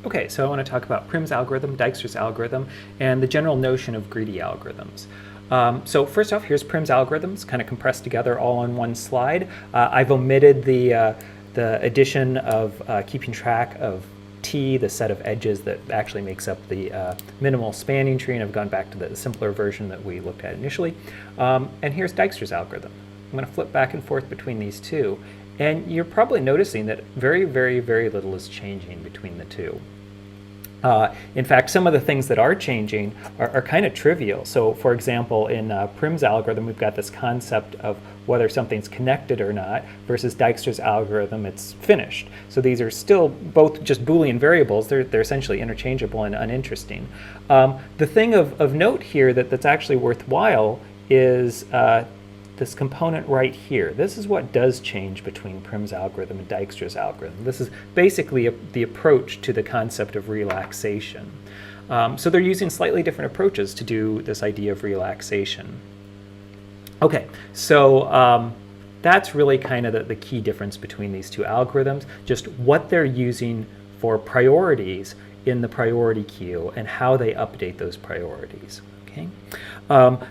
Okay, so I want to talk about Prim's algorithm, Dijkstra's algorithm, and the general notion of greedy algorithms. So first off, here's Prim's algorithms, kind of compressed together all on one slide. I've omitted the addition of keeping track of T, the set of edges that actually makes up the minimal spanning tree, and I've gone back to the simpler version that we looked at initially. And here's Dijkstra's algorithm. I'm going to flip back and forth between these two, and you're probably noticing that very, very, very little is changing between the two. In fact, some of the things that are changing are kind of trivial. So for example, in Prim's algorithm, we've got this concept of whether something's connected or not, versus Dijkstra's algorithm, it's finished. So these are still both just Boolean variables. They're essentially interchangeable and uninteresting. The thing of note here that's actually worthwhile is this component right here. This is what does change between Prim's algorithm and Dijkstra's algorithm. This is basically the approach to the concept of relaxation. So they're using slightly different approaches to do this idea of relaxation. Okay, so that's really kind of the key difference between these two algorithms, just what they're using for priorities in the priority queue and how they update those priorities. Okay.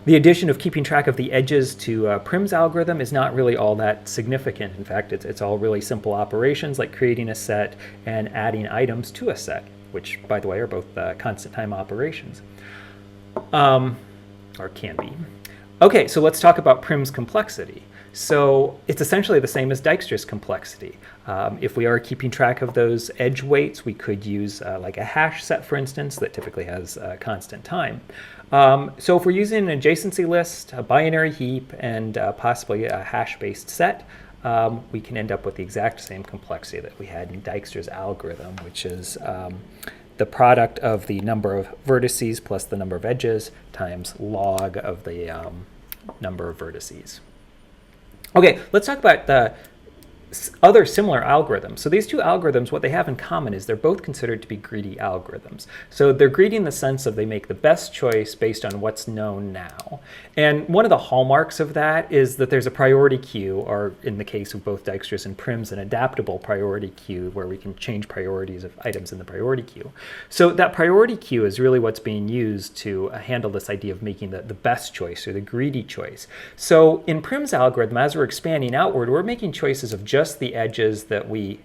The addition of keeping track of the edges to Prim's algorithm is not really all that significant. In fact, it's all really simple operations like creating a set and adding items to a set, which, by the way, are both constant time operations, or can be. Okay, so let's talk about Prim's complexity. So it's essentially the same as Dijkstra's complexity. If we are keeping track of those edge weights, we could use like a hash set, for instance, that typically has constant time. So if we're using an adjacency list, a binary heap, and possibly a hash-based set, we can end up with the exact same complexity that we had in Dijkstra's algorithm, which is the product of the number of vertices plus the number of edges times log of the number of vertices. Okay, let's talk about the other similar algorithms. So these two algorithms, what they have in common is they're both considered to be greedy algorithms. So they're greedy in the sense of they make the best choice based on what's known now. And one of the hallmarks of that is that there's a priority queue, or in the case of both Dijkstra's and Prim's, an adaptable priority queue where we can change priorities of items in the priority queue. So that priority queue is really what's being used to handle this idea of making the best choice or the greedy choice. So in Prim's algorithm, as we're expanding outward, we're making choices of just the edges that we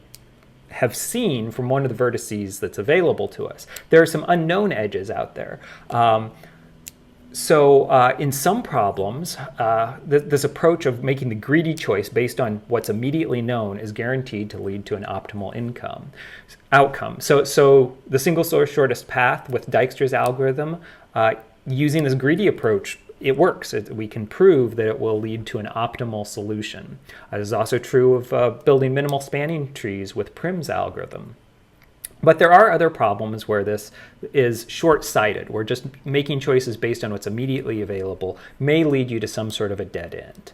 have seen from one of the vertices that's available to us. There are some unknown edges out there. In some problems, this approach of making the greedy choice based on what's immediately known is guaranteed to lead to an optimal outcome. So the single source shortest path with Dijkstra's algorithm, using this greedy approach, it works. We can prove that it will lead to an optimal solution. This is also true of building minimal spanning trees with Prim's algorithm. But there are other problems where this is short-sighted, where just making choices based on what's immediately available may lead you to some sort of a dead end.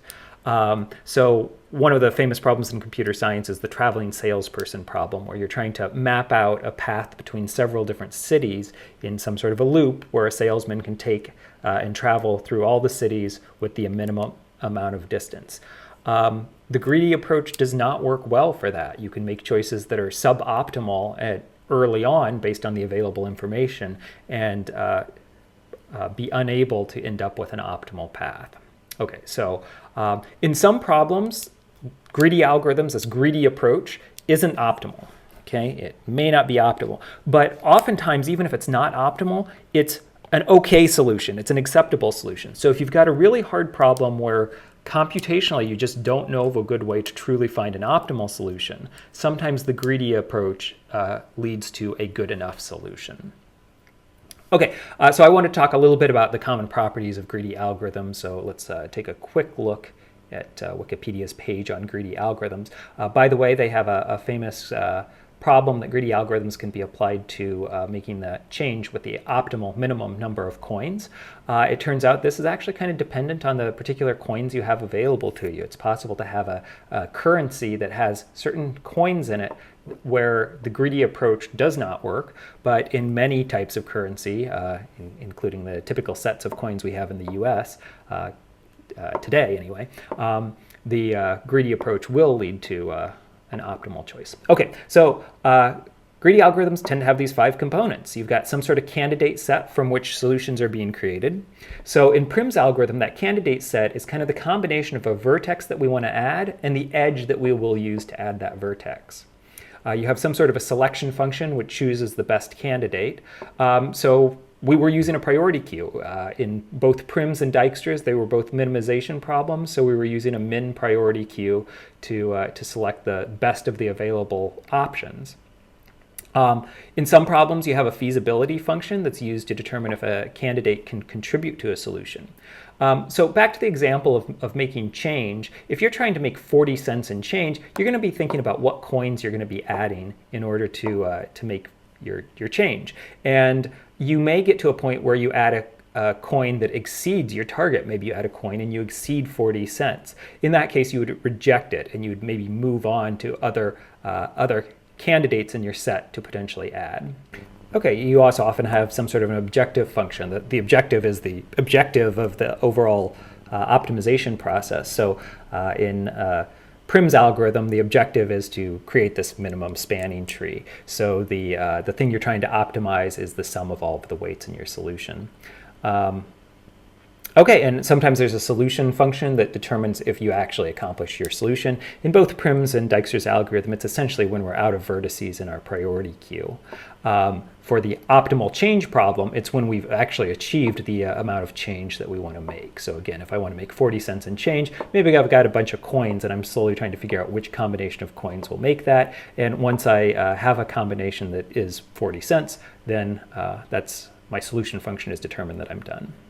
So one of the famous problems in computer science is the traveling salesperson problem, where you're trying to map out a path between several different cities in some sort of a loop where a salesman can take and travel through all the cities with the minimum amount of distance. The greedy approach does not work well for that. You can make choices that are suboptimal early on based on the available information and be unable to end up with an optimal path. Okay, so in some problems, greedy algorithms, this greedy approach, isn't optimal. Okay, it may not be optimal, but oftentimes, even if it's not optimal, it's an okay solution. It's an acceptable solution. So if you've got a really hard problem where computationally you just don't know of a good way to truly find an optimal solution, sometimes the greedy approach leads to a good enough solution. Okay, so I want to talk a little bit about the common properties of greedy algorithms. So let's take a quick look at Wikipedia's page on greedy algorithms. By the way, they have a famous problem that greedy algorithms can be applied to making the change with the optimal minimum number of coins. It turns out this is actually kind of dependent on the particular coins you have available to you. It's possible to have a currency that has certain coins in it where the greedy approach does not work, but in many types of currency, including the typical sets of coins we have in the US, today anyway, the greedy approach will lead to an optimal choice. Okay, so Greedy algorithms tend to have these 5 components. You've got some sort of candidate set from which solutions are being created. So in Prim's algorithm, that candidate set is kind of the combination of a vertex that we want to add and the edge that we will use to add that vertex. You have some sort of a selection function which chooses the best candidate. So we were using a priority queue. In both Prim's and Dijkstra's, they were both minimization problems, so we were using a min priority queue to select the best of the available options. In some problems, you have a feasibility function that's used to determine if a candidate can contribute to a solution. So back to the example of making change, if you're trying to make 40 cents in change, you're going to be thinking about what coins you're going to be adding in order to make your change. And you may get to a point where you add a coin that exceeds your target. Maybe you add a coin and you exceed 40 cents. In that case, you would reject it and you would maybe move on to other candidates in your set to potentially add. Okay, you also often have some sort of an objective function. The objective is the objective of the overall optimization process. So in Prim's algorithm, the objective is to create this minimum spanning tree. So the thing you're trying to optimize is the sum of all of the weights in your solution. Okay, and sometimes there's a solution function that determines if you actually accomplish your solution. In both Prim's and Dijkstra's algorithm, it's essentially when we're out of vertices in our priority queue. For the optimal change problem, it's when we've actually achieved the amount of change that we want to make. So again, if I want to make 40 cents in change, maybe I've got a bunch of coins and I'm slowly trying to figure out which combination of coins will make that. And once I have a combination that is 40 cents, then that's my solution function is determined that I'm done.